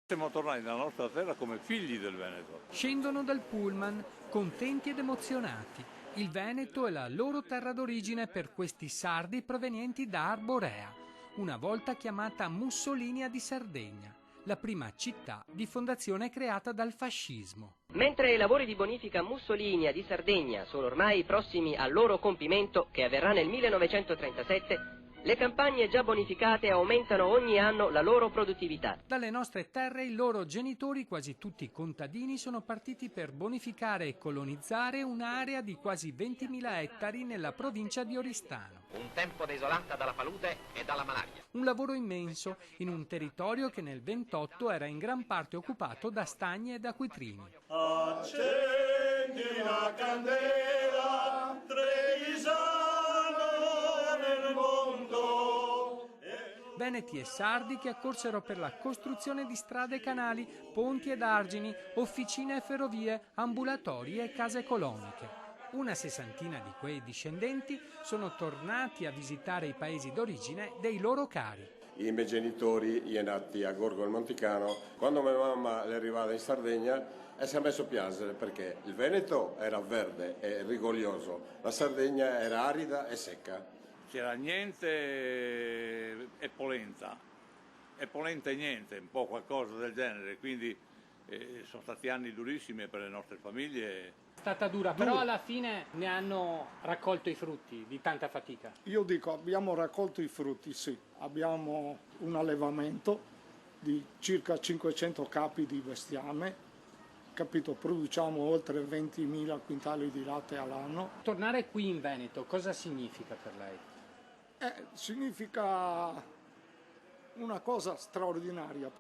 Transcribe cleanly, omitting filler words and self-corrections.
Siamo tornati nella nostra terra come figli del Veneto. Scendono dal pullman, contenti ed emozionati. Il Veneto è la loro terra d'origine per questi sardi provenienti da Arborea, una volta chiamata Mussolinia di Sardegna, la prima città di fondazione creata dal fascismo. Mentre i lavori di bonifica Mussolinia di Sardegna sono ormai prossimi al loro compimento, che avverrà nel 1937, le campagne già bonificate aumentano ogni anno la loro produttività. Dalle nostre terre i loro genitori, quasi tutti contadini, sono partiti per bonificare e colonizzare un'area di quasi 20.000 ettari nella provincia di Oristano. Un tempo desolata dalla palude e dalla malaria. Un lavoro immenso in un territorio che nel 28 era in gran parte occupato da stagni ed acquitrini. Accendi una candela, Trevisano nel mondo. Veneti e sardi che accorsero per la costruzione di strade e canali, ponti ed argini, officine e ferrovie, ambulatori e case coloniche. Una sessantina di quei discendenti sono tornati a visitare i paesi d'origine dei loro cari. I miei genitori, gli nati a Gorgo al Monticano, quando mia mamma è arrivata in Sardegna si è messo a piangere perché il Veneto era verde e rigoglioso, la Sardegna era arida e secca. C'era niente e polenta e niente, un po' qualcosa del genere, quindi sono stati anni durissimi per le nostre famiglie. È stata dura, però alla fine ne hanno raccolto i frutti di tanta fatica. Io dico, abbiamo raccolto i frutti, sì. Abbiamo un allevamento di circa 500 capi di bestiame, capito? Produciamo oltre 20.000 quintali di latte all'anno. Tornare qui in Veneto cosa significa per lei? Significa una cosa straordinaria.